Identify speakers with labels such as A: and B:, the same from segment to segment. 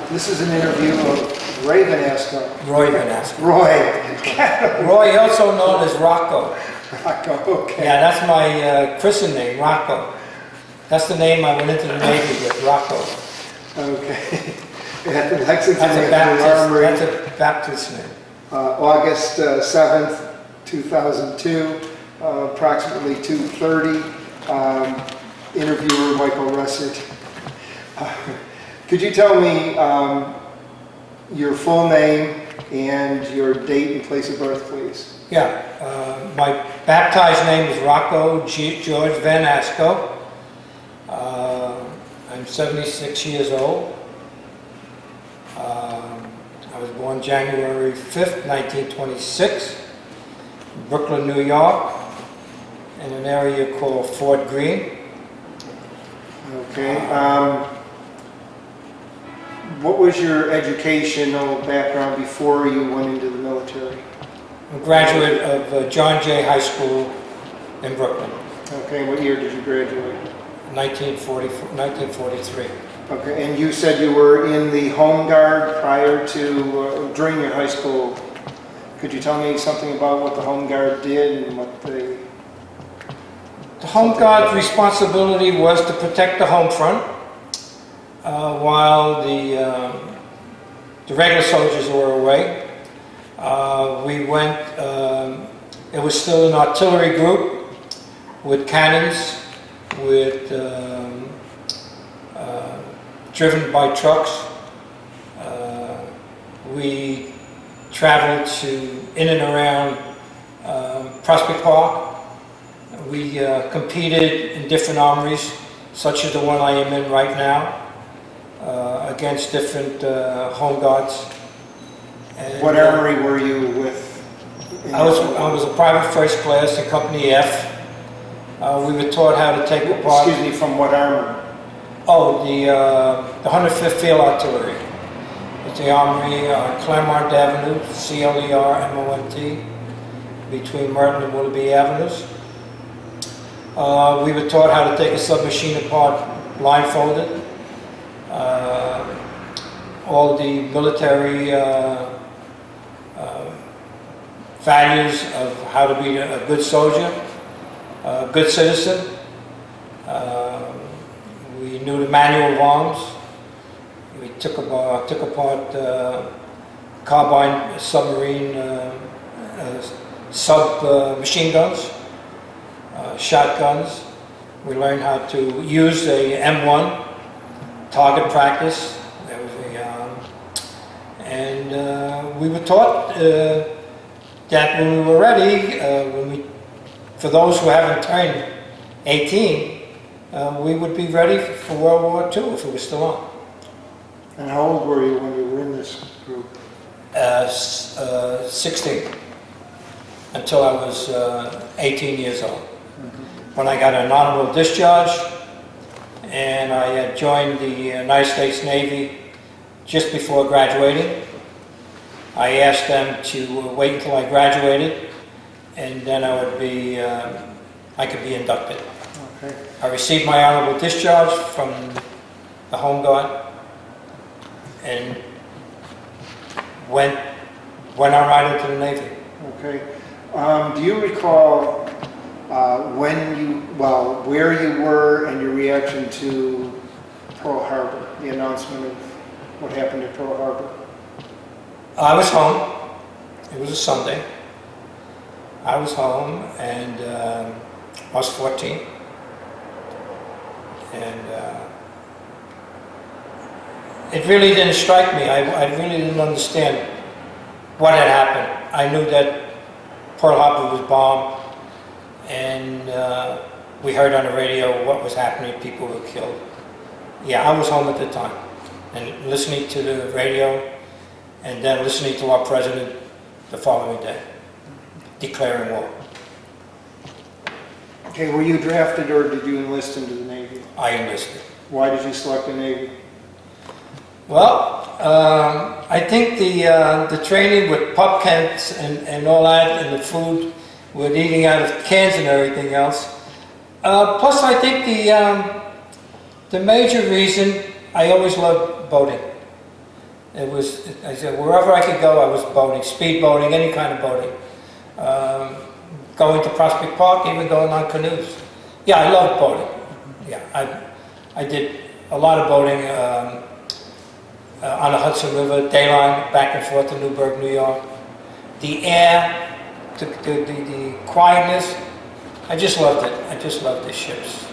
A: This is an interview of Ray Vanasco.
B: Roy Vanasco.
A: Roy,
B: also known as Rocco.
A: okay.
B: Yeah, that's my christened name, Rocco. That's the name I went into the Navy with, Rocco.
A: Okay. At the Lexington
B: Armory. That's a Baptist name.
A: August 7th, 2002, approximately 2:30. Interviewer Michael Russert. Could you tell me your full name and your date and place of birth, please?
B: Yeah, my baptized name is Rocco George Vanasco. I'm 76 years old. I was born January 5th, 1926, Brooklyn, New York, in an area called Fort Greene.
A: Okay. What was your educational background before you went into the military?
B: I'm a graduate of John Jay High School in Brooklyn.
A: Okay, what year did you graduate?
B: 1943.
A: Okay, and you said you were in the Home Guard prior to, during your high school. Could you tell me something about what the Home Guard did and what they...
B: The Home Guard's responsibility was to protect the home front while the regular soldiers were away. We went, it was still an artillery group with cannons, with driven by trucks. We traveled in and around Prospect Park. We competed in different armories, such as the one I am in right now, against different home guards. And,
A: what armory were you with?
B: I was a private first class in Company F. We were taught how to take apart.
A: Excuse me, from what armory?
B: Oh, the 105th Field Artillery. It's the armory on Claremont Avenue, CLER-MONT, between Merton and Willoughby Avenues. We were taught how to take a submachine apart blindfolded. All the military values of how to be a good soldier, a good citizen. We knew the manual of arms. We took apart carbine submarine machine guns, shotguns. We learned how to use a M1 target practice. That was and we were taught that when we were ready, for those who haven't turned 18, we would be ready for World War II if it was still on.
A: And how old were you when you were in this group?
B: 16, until I was 18 years old. When I got an honorable discharge, and I had joined the United States Navy just before graduating. I asked them to wait until I graduated, and then I could be inducted.
A: Okay.
B: I received my honorable discharge from the Home Guard, and went on right into the Navy.
A: Okay. Do you recall where you were and your reaction to Pearl Harbor, the announcement of what happened at Pearl Harbor?
B: I was home. It was a Sunday. I was home, and I was 14. And it really didn't strike me. I really didn't understand what had happened. I knew that Pearl Harbor was bombed, and we heard on the radio what was happening. People were killed. Yeah, I was home at the time, and listening to the radio, and then listening to our president the following day, declaring war.
A: Okay, were you drafted or did you enlist into the Navy?
B: I enlisted.
A: Why did you select the Navy?
B: Well, I think the training with pup camps and all that, and the food with eating out of cans and everything else. Plus, I think the major reason, I always loved boating. I said, wherever I could go, I was boating, speed boating, any kind of boating. Going to Prospect Park, even going on canoes. Yeah, I loved boating. Yeah, I did a lot of boating on the Hudson River, Dayline, back and forth to Newburgh, New York. The air, the quietness, I just loved it. I just loved the ships.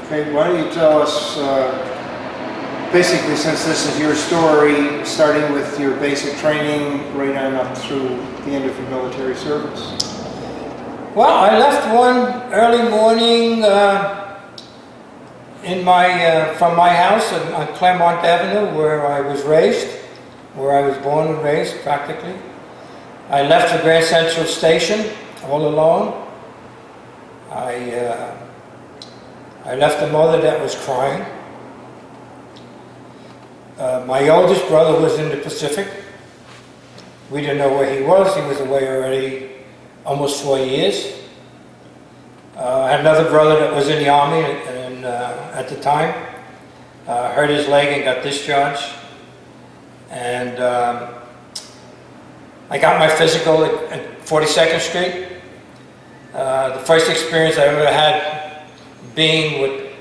A: Okay, why don't you tell us, basically, since this is your story, starting with your basic training right on up through the end of your military service?
B: Well, I left one early morning from my house on Claremont Avenue, where I was raised, where I was born and raised, practically. I left the Grand Central Station all alone. I left a mother that was crying. My oldest brother was in the Pacific. We didn't know where he was. He was away already almost 4 years. I had another brother that was in the Army and at the time. Hurt his leg and got discharged. And I got my physical at 42nd Street. The first experience I ever had being with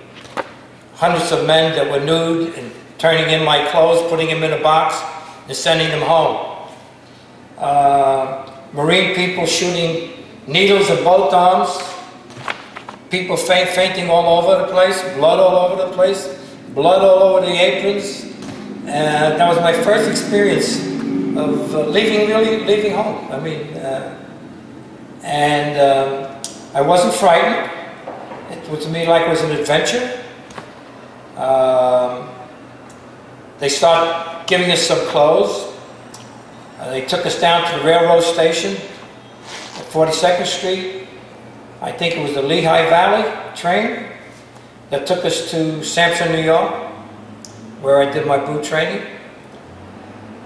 B: hundreds of men that were nude and turning in my clothes, putting them in a box, and sending them home. Marine people shooting needles in both arms, people fainting all over the place, blood all over the place, blood all over the aprons. And that was my first experience of leaving home. I mean, I wasn't frightened. It was to me like it was an adventure. They started giving us some clothes. They took us down to the railroad station at 42nd Street. I think it was the Lehigh Valley train that took us to Sampson, New York, where I did my boot training.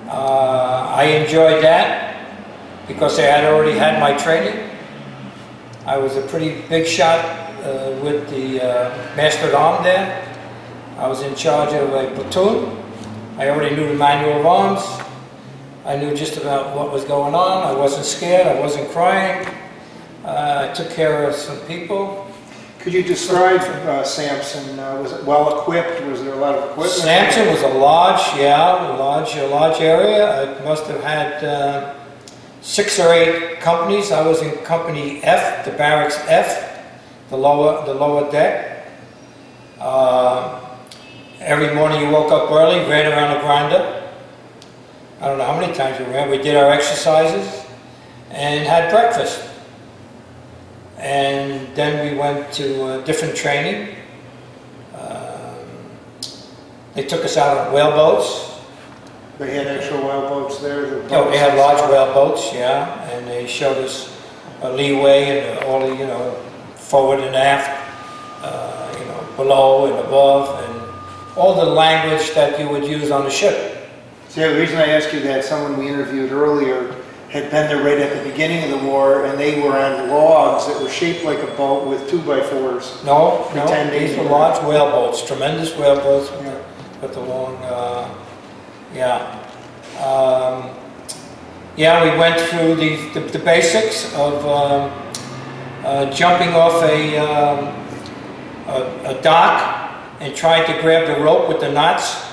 B: I enjoyed that because I had already had my training. I was a pretty big shot with the Master at Arms there. I was in charge of a platoon. I already knew the manual of arms. I knew just about what was going on. I wasn't scared. I wasn't crying. I took care of some people.
A: Could you describe Sampson? Was it well equipped? Was there a lot of equipment?
B: Sampson was a large area. It must have had 6 or 8 companies. I was in Company F, the barracks F, the lower deck. Every morning you woke up early, ran around the grinder. I don't know how many times we ran. We did our exercises and had breakfast. And then we went to different training. They took us out on whaleboats.
A: They had actual whaleboats there?
B: Oh, they had large whaleboats, yeah. And they showed us a leeway and all the, forward and aft, below and above, and all the language that you would use on the ship.
A: See, the reason I asked you that, someone we interviewed earlier had been there right at the beginning of the war, and they were on logs that were shaped like a boat with 2x4s.
B: No, these were large whaleboats, tremendous whaleboats with the long, we went through the basics of jumping off a dock and trying to grab the rope with the knots,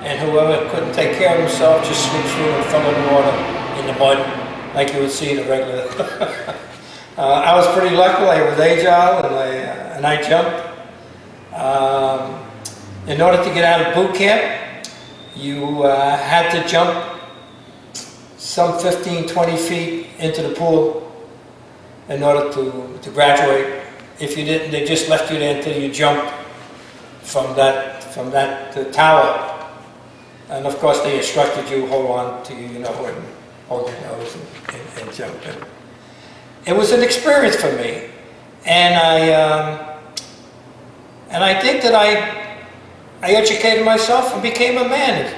B: and whoever couldn't take care of himself just slipped through and fell in the water, in the mud, like you would see in a regular. I was pretty lucky. I was agile, and I jumped. In order to get out of boot camp, you had to jump some 15, 20 feet into the pool in order to graduate. If you didn't, they just left you there until you jumped from that tower. And of course, they instructed you hold on to and hold your nose and jump in. It was an experience for me, and I think that I educated myself and became a man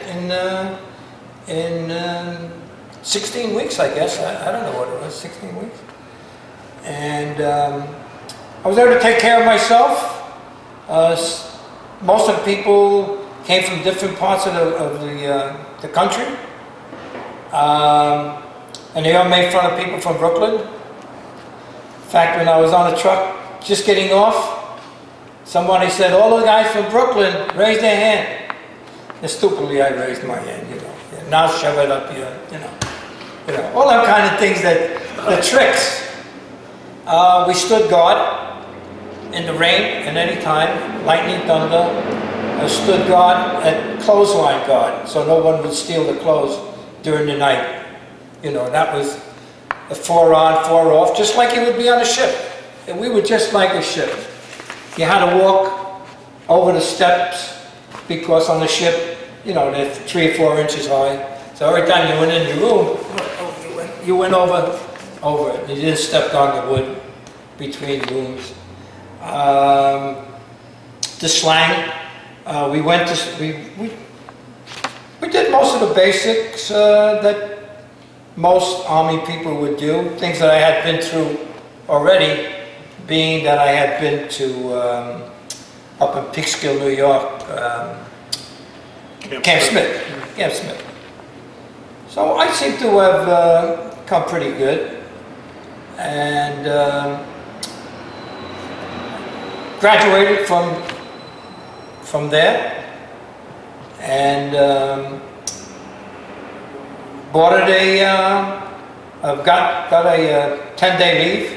B: in 16 weeks, I guess. I don't know what it was, 16 weeks. And I was able to take care of myself. Most of the people came from different parts of the country. And they all made fun of people from Brooklyn. In fact, when I was on the truck just getting off, somebody said, all the guys from Brooklyn, raise their hand. And stupidly, I raised my hand, you know. Yeah, now shove it up here, you know. All that kind of things, the tricks. We stood guard in the rain at any time, lightning, thunder. I stood guard at clothesline guard, so no one would steal the clothes during the night. You know, that was a 4 on, 4 off, just like it would be on a ship. And we were just like a ship. You had to walk over the steps because on the ship, you know, they're 3 or 4 inches high. So every time you went in your room, you went over it. You didn't step on the wood between rooms. The slang, we did most of the basics that most Army people would do, things that I had been through already, being that I had been to up in Peekskill, New York, Camp Smith. So I seem to have come pretty good, and graduated from there, and boarded got a 10-day leave,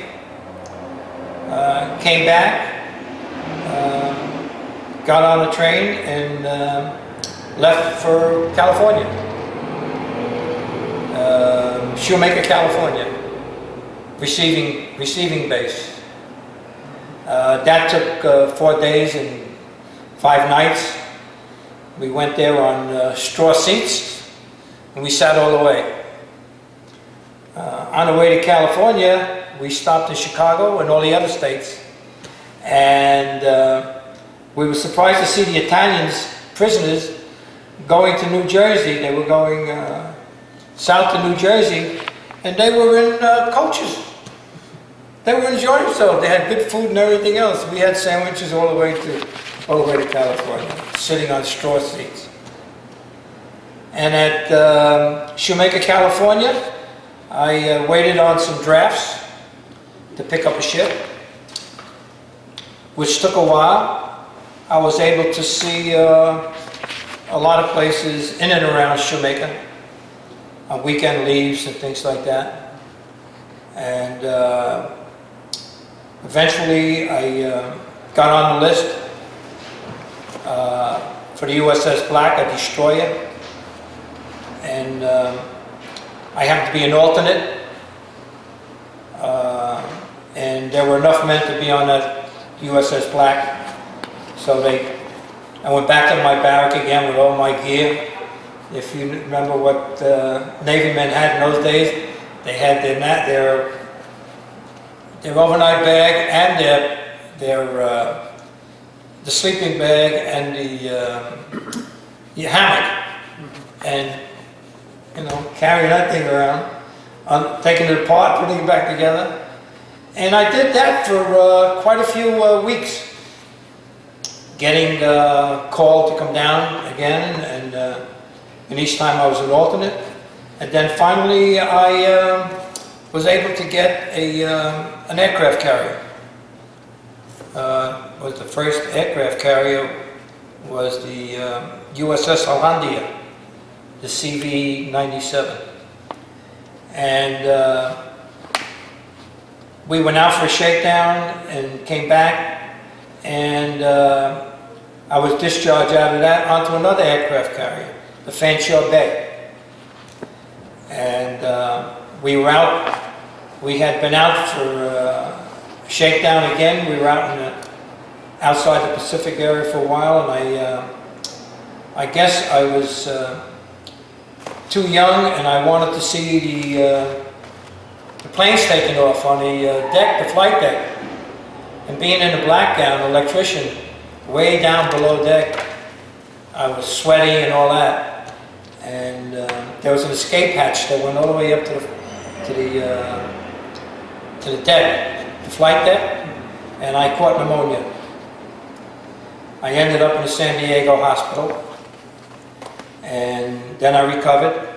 B: came back, got on a train, and left for California, Shoemaker, California, receiving base. That took 4 days and 5 nights. We went there on straw seats, and we sat all the way. On the way to California, we stopped in Chicago and all the other states, and we were surprised to see the Italians, prisoners, going to New Jersey. They were going south to New Jersey, and they were in coaches. They were enjoying themselves. They had good food and everything else. We had sandwiches all the way to California, sitting on straw seats. And at Shoemaker, California, I waited on some drafts to pick up a ship, which took a while. I was able to see a lot of places in and around Shoemaker on weekend leaves and things like that. And eventually I got on the list for the USS Black, a destroyer. And I happened to be an alternate. And there were enough men to be on that USS Black. So I went back to my barrack again with all my gear. If you remember what Navy men had in those days, they had their overnight bag and the sleeping bag and the hammock, and carrying that thing around, taking it apart, putting it back together. And I did that for quite a few weeks, getting called to come down again, and each time I was an alternate. And then finally I was able to get an aircraft carrier. Was the first aircraft carrier was the USS Hollandia, the CVE 97. And we went out for a shakedown and came back, and I was discharged out of that onto another aircraft carrier, the Fanshaw Bay. And we were out, we had been out for shakedown again. We were out outside the Pacific area for a while, and I guess I was too young, and I wanted to see the planes taking off on the deck, the flight deck. And being in a black gown, electrician, way down below deck, I was sweaty and all that. And there was an escape hatch that went all the way up to the deck, the flight deck, and I caught pneumonia. I ended up in the San Diego hospital, And then I recovered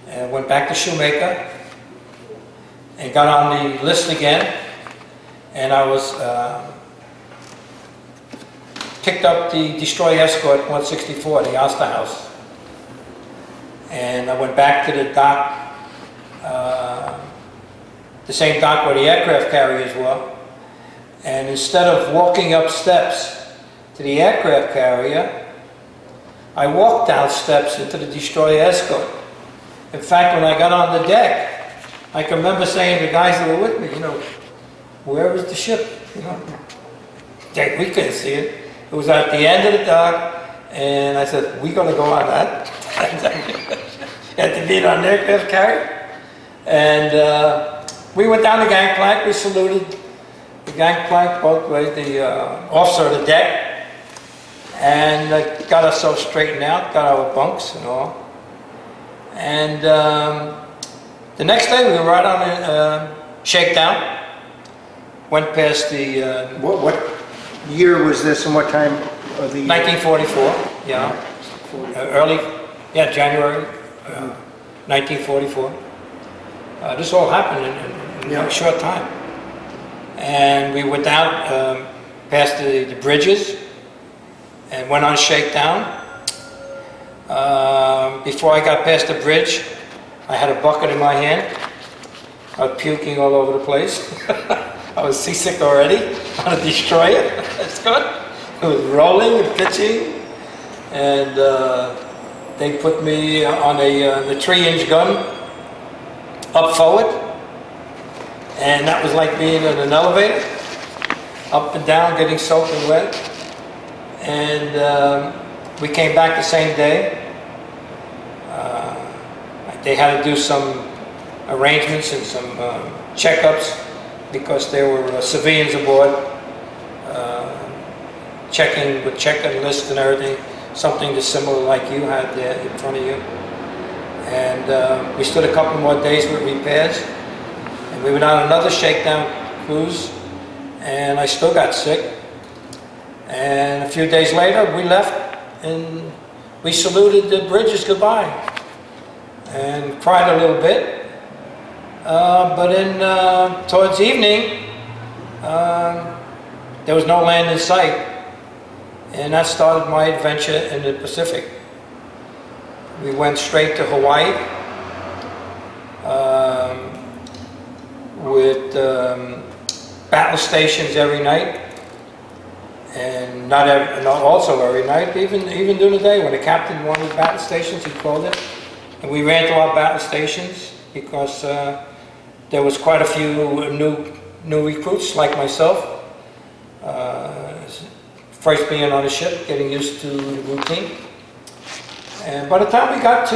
B: and went back to Shoemaker and got on the list again. And I was picked up the destroyer escort 164, the Osterhaus. And I went back to the dock, the same dock where the aircraft carriers were. And instead of walking up steps to the aircraft carrier, I walked down steps into the destroyer escort. In fact, when I got on the deck, I can remember saying to the guys that were with me, you know, where is the ship? You know, we couldn't see it. It was at the end of the dock, and I said, we're going to go on that. Had to be on the aircraft carrier. And we went down the gangplank, we saluted the gangplank both ways, the officer of the deck, and got ourselves straightened out, got our bunks and all. And the next day we were right on a shakedown, went past the...
A: What year was this and what time of the year?
B: 1944, yeah. Early, yeah, January 1944. This all happened in a short time. And we went down past the bridges and went on shakedown. Before I got past the bridge, I had a bucket in my hand. I was puking all over the place. I was seasick already on a destroyer. That's good. It was rolling and pitching. And they put me on the 3-inch gun up forward. And that was like being in an elevator, up and down, getting soaked and wet. And we came back the same day. They had to do some arrangements and some checkups because there were civilians aboard, checking lists and everything, something similar like you had there in front of you. And we stood a couple more days with repairs. And we went on another shakedown cruise, and I still got sick. And a few days later, we left, and we saluted the bridges goodbye, and cried a little bit. But then, towards evening, there was no land in sight, and that started my adventure in the Pacific. We went straight to Hawaii. With battle stations every night, and not also every night, even during the day when the captain wanted battle stations, he called it, and we ran to our battle stations because there was quite a few new recruits like myself, first being on a ship, getting used to the routine. And by the time we got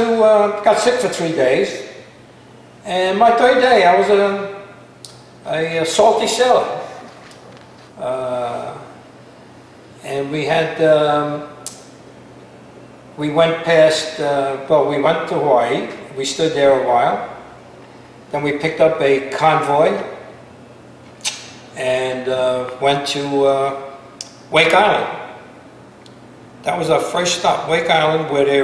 B: sick for 3 days, and my third day I was a salty sailor. And we had, we went past, we went to Hawaii, we stood there a while, then we picked up a convoy and went to Wake Island. That was our first stop, Wake Island, where it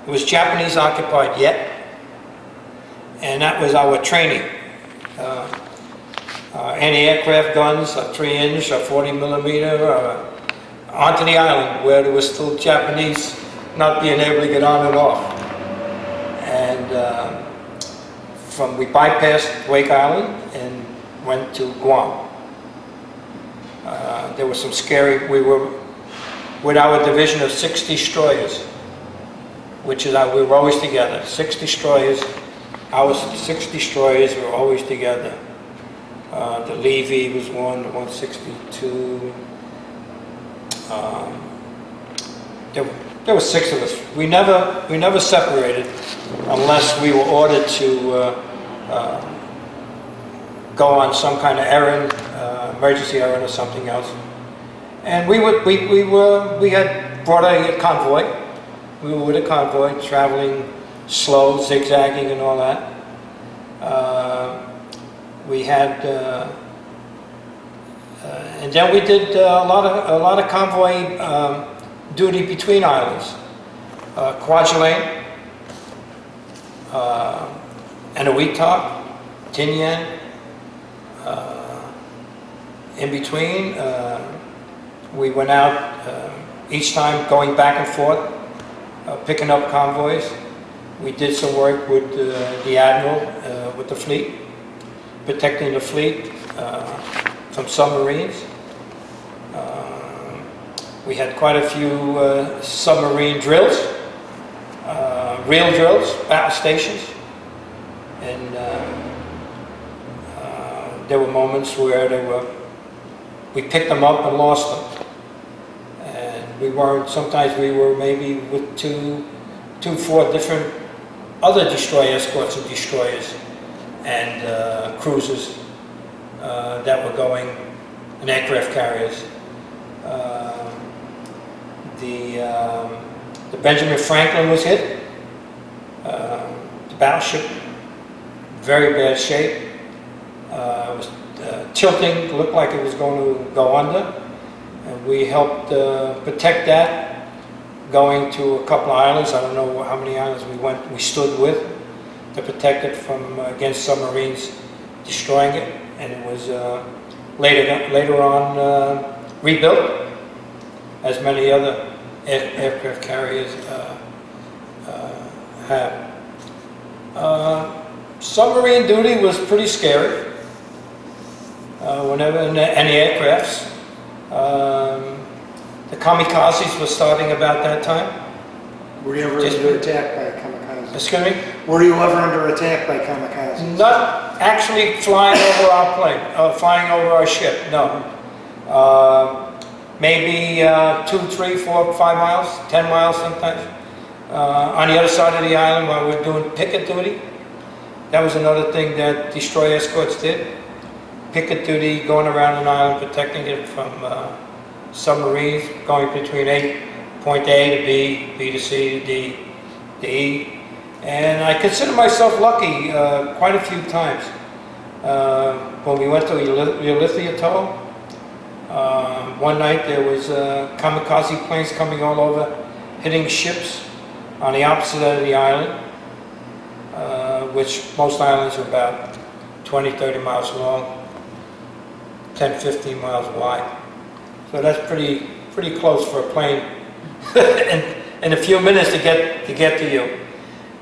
B: was Japanese occupied yet, and that was our training. Anti-aircraft guns, a 3-inch, a 40mm, onto the island where there was still Japanese not being able to get on and off. And we bypassed Wake Island and went to Guam. There was some scary, we were with our division of 6 destroyers, which is we were always together, 6 destroyers. Our 6 destroyers were always together. The Levy was one, the 162. There were 6 of us. We never separated unless we were ordered to go on some kind of errand, emergency errand or something else. And we had brought a convoy. We were with a convoy, traveling slow, zigzagging and all that. We had, and then we did a lot of convoy duty between islands. Kwajalein, Eniwetok, Tinian. In between, we went out each time going back and forth, picking up convoys. We did some work with the Admiral, with the fleet, protecting the fleet from submarines. We had quite a few submarine drills, real drills, battle stations, and there were moments where we picked them up and lost them. And sometimes we were maybe with four different other destroyer escorts and destroyers and cruisers that were going, and aircraft carriers. The Benjamin Franklin was hit. The battleship, very bad shape. It was tilting, looked like it was going to go under. And we helped protect that, going to a couple of islands. I don't know how many islands we stood with to protect it from against submarines destroying it. And it was later on rebuilt, as many other aircraft carriers have. Submarine duty was pretty scary. Whenever in any aircrafts, the kamikazes were starting about that time.
A: Were you ever under attack by kamikazes?
B: Excuse me?
A: Were you ever under attack by kamikazes?
B: Not actually flying over our plane, flying over our ship, no. Maybe 2, 3, 4, 5 miles, 10 miles sometimes. On the other side of the island while we're doing picket duty. That was another thing that destroyer escorts did. Picket duty, going around an island, protecting it from submarines, going between point A to B, B to C to D to E. And I consider myself lucky quite a few times. When we went to Militia atoll, one night there was kamikaze planes coming all over, hitting ships on the opposite end of the island, which most islands are about 20, 30 miles long, 10, 15 miles wide. So that's pretty close for a plane in a few minutes to get to you.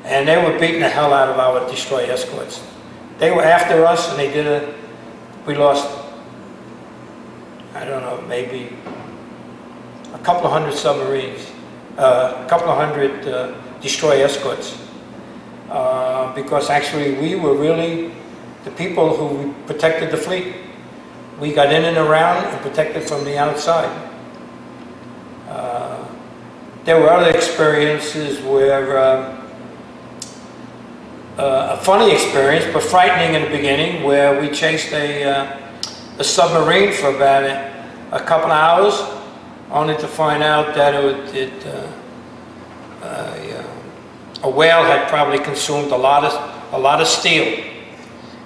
B: And they were beating the hell out of our destroyer escorts. They were after us, and we lost, I don't know, maybe a couple of hundred submarines, a couple of hundred destroyer escorts. Because actually we were really the people who protected the fleet. We got in and around and protected from the outside. There were other experiences where, a funny experience, but frightening in the beginning, where we chased a submarine for about a couple of hours, only to find out that a whale had probably consumed a lot of steel,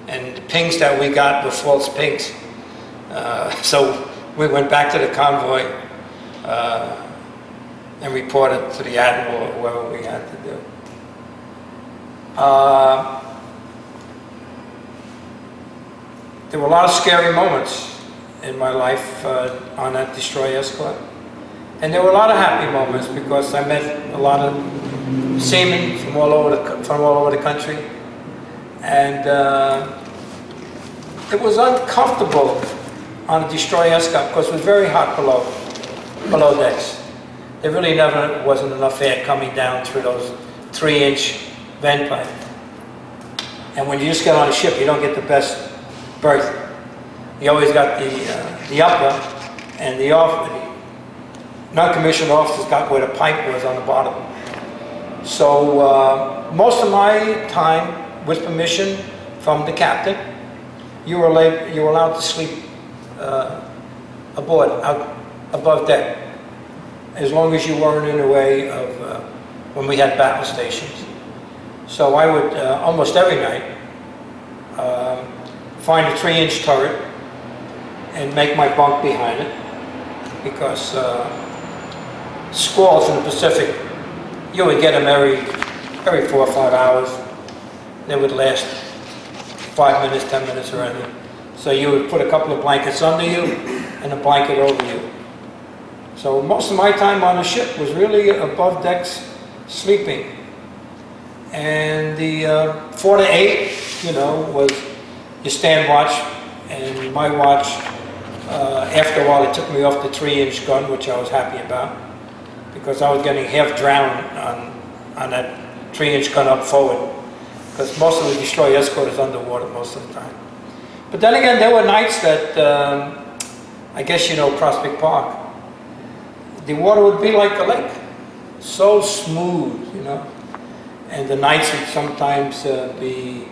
B: and the pings that we got were false pings. So we went back to the convoy and reported to the Admiral or whoever we had to do. There were a lot of scary moments in my life on that destroyer escort. And there were a lot of happy moments because I met a lot of seamen from all over the country. And it was uncomfortable on a destroyer escort because it was very hot below decks. There really never wasn't enough air coming down through those 3-inch vent pipe. And when you just get on a ship, you don't get the best berth. You always got the upper, and the non-commissioned officers got where the pipe was on the bottom. So most of my time, with permission from the captain, you were allowed to sleep aboard, out above deck, as long as you weren't in the way of when we had battle stations. So I would almost every night find a 3-inch turret and make my bunk behind it, because squalls in the Pacific, you would get them every 4 or 5 hours. They would last 5 minutes, 10 minutes or anything. So you would put a couple of blankets under you and a blanket over you. So most of my time on the ship was really above decks sleeping. And the 4 to 8, you know, was your stand watch. And my watch, after a while, it took me off the 3-inch gun, which I was happy about, because I was getting half drowned on that 3-inch gun up forward, because most of the destroyer escort is underwater most of the time. But then again, there were nights that, I guess you know Prospect Park, the water would be like a lake, so smooth, you know, and the nights would sometimes be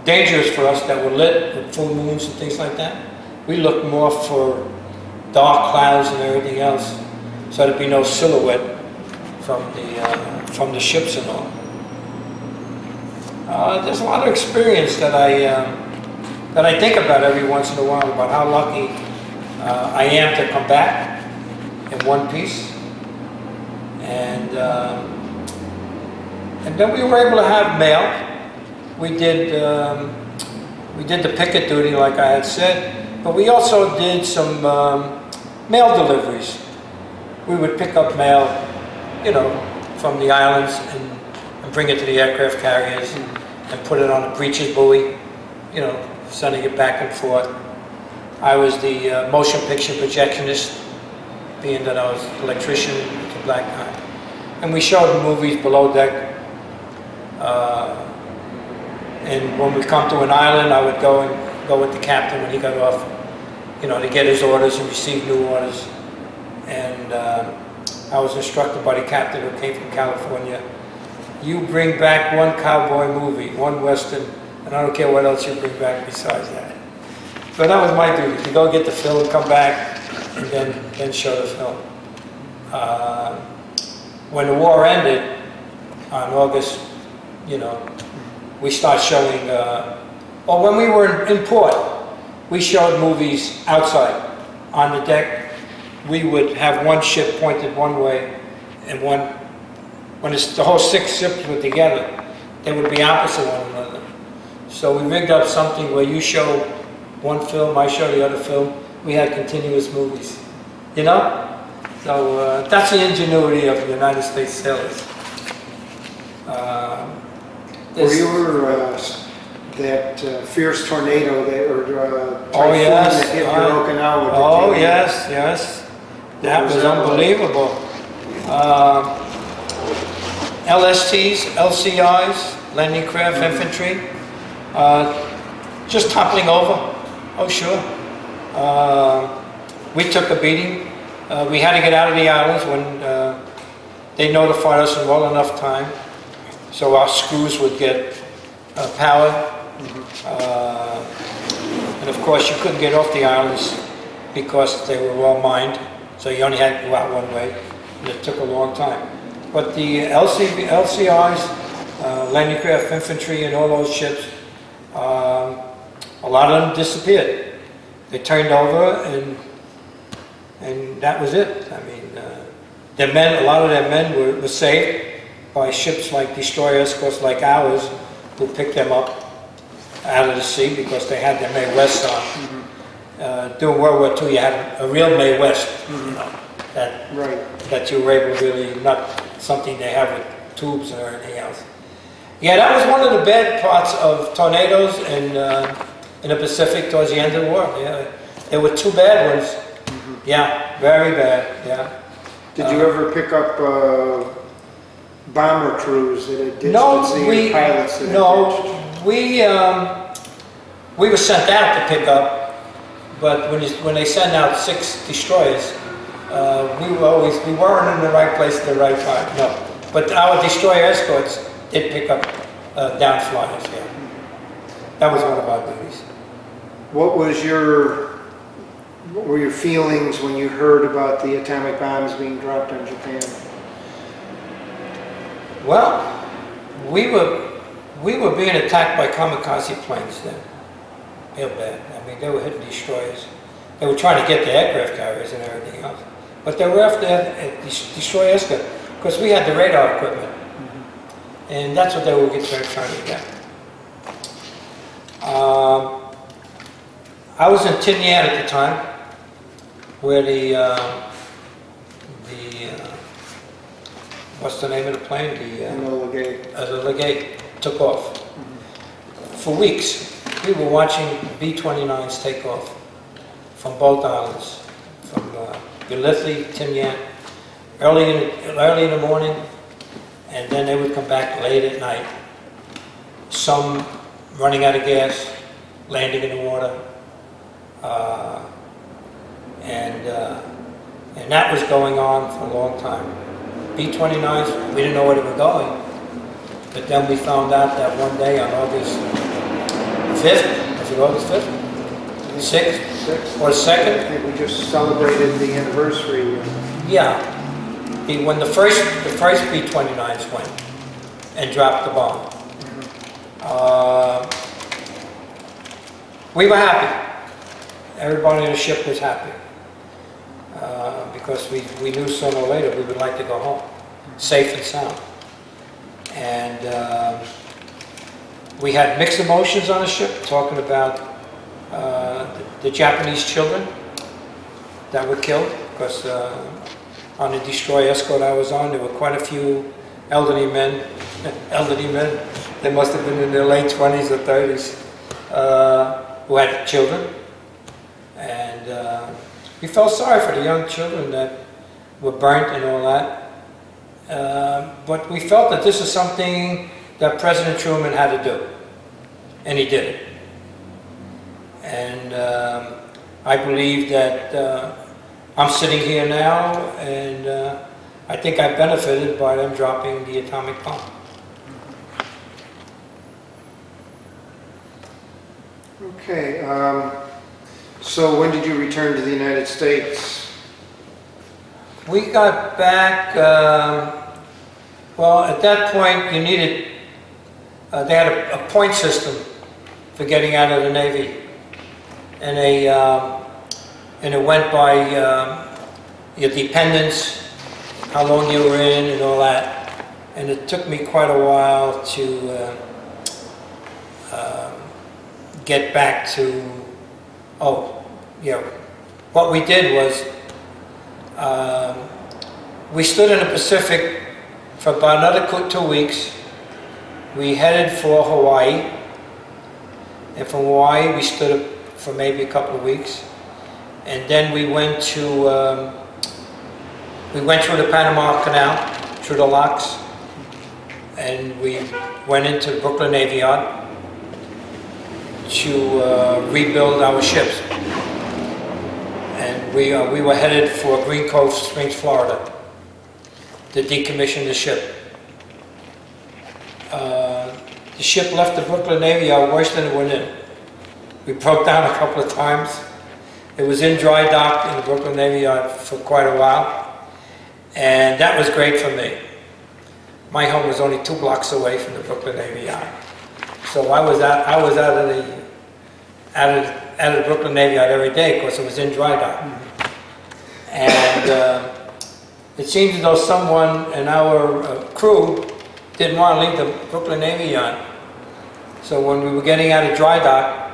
B: dangerous for us that were lit with full moons and things like that. We looked more for dark clouds and everything else, so there'd be no silhouette from the ships and all. There's a lot of experience that I think about every once in a while, about how lucky I am to come back in one piece, and then we were able to have mail. We did the picket duty, like I had said, but we also did some mail deliveries. We would pick up mail, you know, from the islands and bring it to the aircraft carriers and put it on a breeches buoy, you know, sending it back and forth. I was the motion picture projectionist, being that I was an electrician with a black eye. And we showed movies below deck. And when we come to an island, I would go with the captain when he got off, you know, to get his orders and receive new orders. And I was instructed by the captain who came from California, you bring back one cowboy movie, one Western, and I don't care what else you bring back besides that. So that was my duty, to go get the film, come back, and then show the film. When the war ended, on August, you know, we start showing, well, when we were in port, we showed movies outside. On the deck, we would have one ship pointed one way, and when the whole 6 ships were together, they would be opposite one another. So we rigged up something where you show one film, I show the other film. We had continuous movies, you know? So that's the ingenuity of the United States sailors.
A: Were that fierce tornado
B: oh yes,
A: that hit Okinawa?
B: Oh yes, yes, that was unbelievable. LSTs, LCIs, landing craft infantry, just toppling over. Oh sure. We took a beating. We had to get out of the islands when they notified us in well enough time, so our screws would get power. And of course you couldn't get off the islands because they were well mined, so you only had to go out one way, and it took a long time. But the LCIs, landing craft infantry, and all those ships, a lot of them disappeared. They turned over, and that was it. I mean, a lot of their men were saved by ships like destroyer escorts like ours, who picked them up out of the sea because they had their Mae West on. During World War II, you had a real Mae West, you know, that you were able to really, not something they have with tubes or anything else. Yeah, that was one of the bad parts of tornadoes in the Pacific towards the end of the war. Yeah, there were 2 bad ones. Yeah, very bad. Yeah.
A: Did you ever pick up bomber crews that had ditched
B: pilots? We were sent out to pick up, but when they send out 6 destroyers, we weren't in the right place at the right time. No, but our destroyer escorts did pick up down flyers. Yeah, that was one of our duties.
A: What were your feelings when you heard about the atomic bombs being dropped on Japan?
B: Well, we were being attacked by kamikaze planes then. Real bad. I mean, they were hitting destroyers. They were trying to get the aircraft carriers and everything else. But they were after destroyer escort. because we had the radar equipment. And that's what they were trying to get. I was in Tinian at the time, where what's the name of the plane? The Legate took off. For weeks, we were watching B-29s take off from both islands, from Ulithi, Tinian, early in the morning, and then they would come back late at night. Some running out of gas, landing in the water, and that was going on for a long time. B-29s, we didn't know where they were going, but then we found out that one day on August 5th, was it August 5th? 6th? Or 2nd?
A: I think we just celebrated the anniversary.
B: Yeah. When the first B-29s went and dropped the bomb. We were happy. Everybody on the ship was happy. Because we knew sooner or later we would like to go home, safe and sound. And we had mixed emotions on the ship, talking about the Japanese children that were killed, because on the destroyer escort I was on, there were quite a few elderly men, they must have been in their late 20s or 30s, who had children. And we felt sorry for the young children that were burnt and all that. But we felt that this is something that President Truman had to do. And he did it. And I believe that I'm sitting here now, and I think I benefited by them dropping the atomic bomb.
A: Okay, so when did you return to the United States?
B: We got back, well, at that point you needed, they had a point system for getting out of the Navy. And it went by your dependents, how long you were in and all that. And it took me quite a while to get back to, what we did was, we stood in the Pacific for about another 2 weeks. We headed for Hawaii, and from Hawaii we stood up for maybe a couple of weeks, and then we went through the Panama Canal, through the locks, and we went into the Brooklyn Navy Yard to rebuild our ships. And we were headed for Green Cove Springs, Florida, to decommission the ship. The ship left the Brooklyn Navy Yard worse than it went in. We broke down a couple of times. It was in dry dock in the Brooklyn Navy Yard for quite a while, and that was great for me. My home was only 2 blocks away from the Brooklyn Navy Yard, so I was out of the Brooklyn Navy Yard every day because it was in dry dock. And it seemed as though someone in our crew didn't want to leave the Brooklyn Navy Yard. So when we were getting out of dry dock,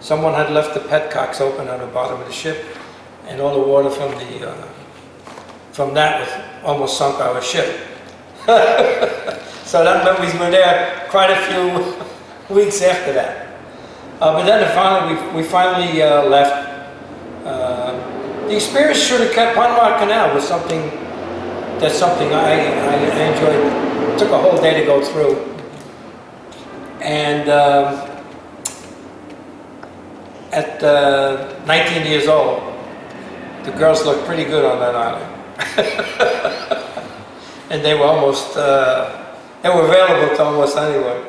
B: someone had left the petcocks open on the bottom of the ship, and all the water from that was almost sunk our ship. So that meant we were there quite a few weeks after that. But then we finally left. The experience should have kept. Panama Canal was something I enjoyed. It took a whole day to go through. And at 19 years old, the girls looked pretty good on that island. And they were almost, they were available to almost anyone.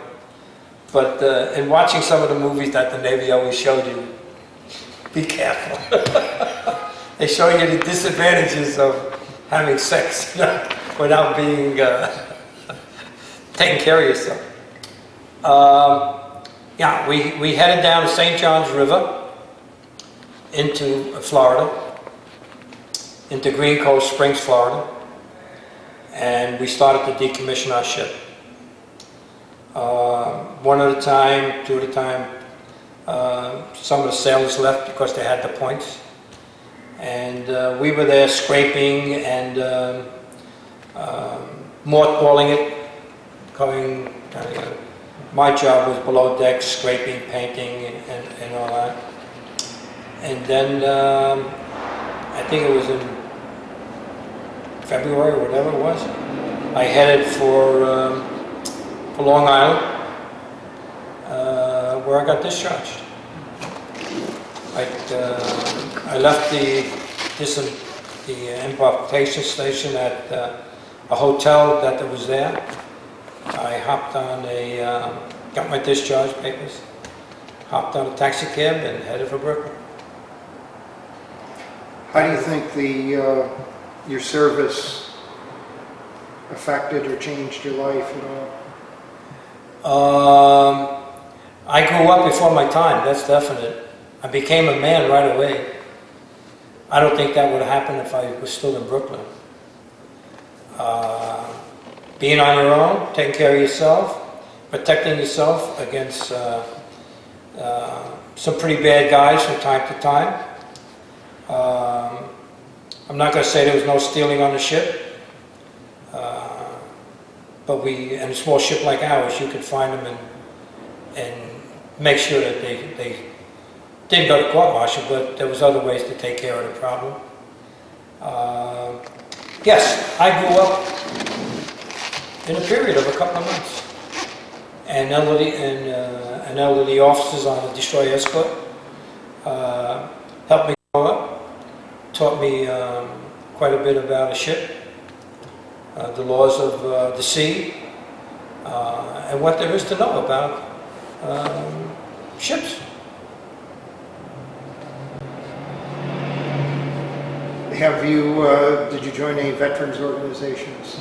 B: But in watching some of the movies that the Navy always showed you, be careful. They show you the disadvantages of having sex, without being taking care of yourself. We headed down the St. Johns River into Florida, into Green Cove Springs, Florida. and we started to decommission our ship. One at a time, two at a time. Some of the sailors left because they had the points. And we were there scraping and mothballing it, going, my job was below deck, scraping, painting, and all that. And then, I think it was in February, or whatever it was, I headed for Long Island, where I got discharged. I left the embarkation station at a hotel that was there. I hopped on got my discharge papers, hopped on a taxi cab and headed for Brooklyn.
A: How do you think your service affected or changed your life at all?
B: I grew up before my time, that's definite. I became a man right away. I don't think that would have happened if I was still in Brooklyn. Being on your own, taking care of yourself, protecting yourself against some pretty bad guys from time to time. I'm not going to say there was no stealing on the ship, but in a small ship like ours, you could find them and make sure that they didn't go to court-martial, but there was other ways to take care of the problem. Yes, I grew up in a period of a couple of months, and an elderly officers on a destroyer escort helped me grow up, taught me quite a bit about a ship, the laws of the sea, and what there is to know about ships.
A: Did you join any veterans organizations?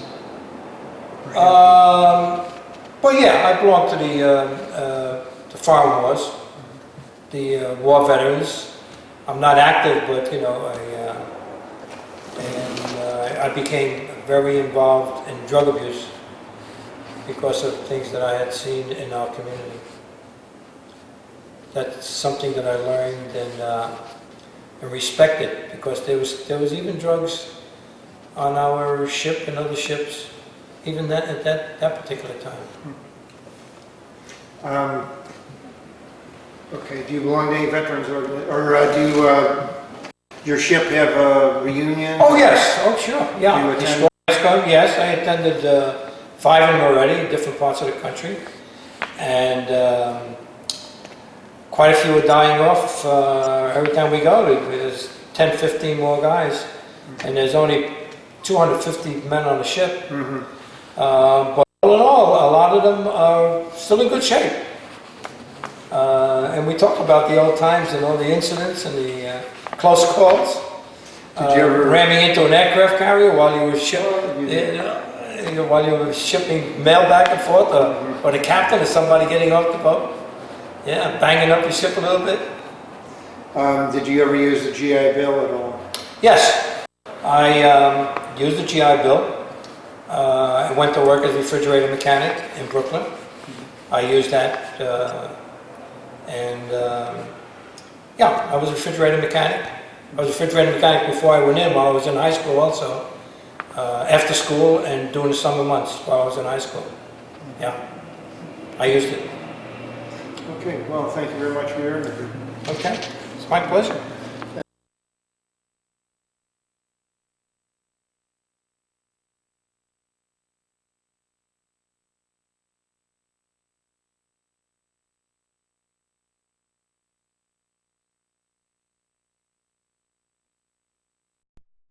B: Well, yeah, I belong to the Foreign Wars, the war veterans. I'm not active, but I became very involved in drug abuse because of things that I had seen in our community. That's something that I learned and respected, because there was even drugs on our ship and other ships, even at that particular time.
A: Okay, do you belong to any veterans organization, or do your ship have a reunion?
B: Oh yes, oh sure, yeah.
A: Do you attend?
B: Yes, I attended 5 of them already in different parts of the country, and quite a few are dying off every time we go. There's 10, 15 more guys, and there's only 250 men on the ship.
A: Mm-hmm.
B: But all in all, a lot of them are still in good shape. And we talk about the old times and all the incidents and the close calls.
A: Did you ever
B: ramming into an aircraft carrier while you were shipping mail back and forth, or the captain or somebody getting off the boat? Yeah, banging up your ship a little bit.
A: Did you ever use the GI Bill at all?
B: Yes, I used the GI Bill. I went to work as a refrigerator mechanic in Brooklyn. I used that, yeah, I was a refrigerator mechanic. I was a refrigerator mechanic before I went in, while I was in high school also. After school and during the summer months while I was in high school. Yeah, I used it.
A: Okay, well, thank you very much for your interview.
B: Okay, it's my pleasure.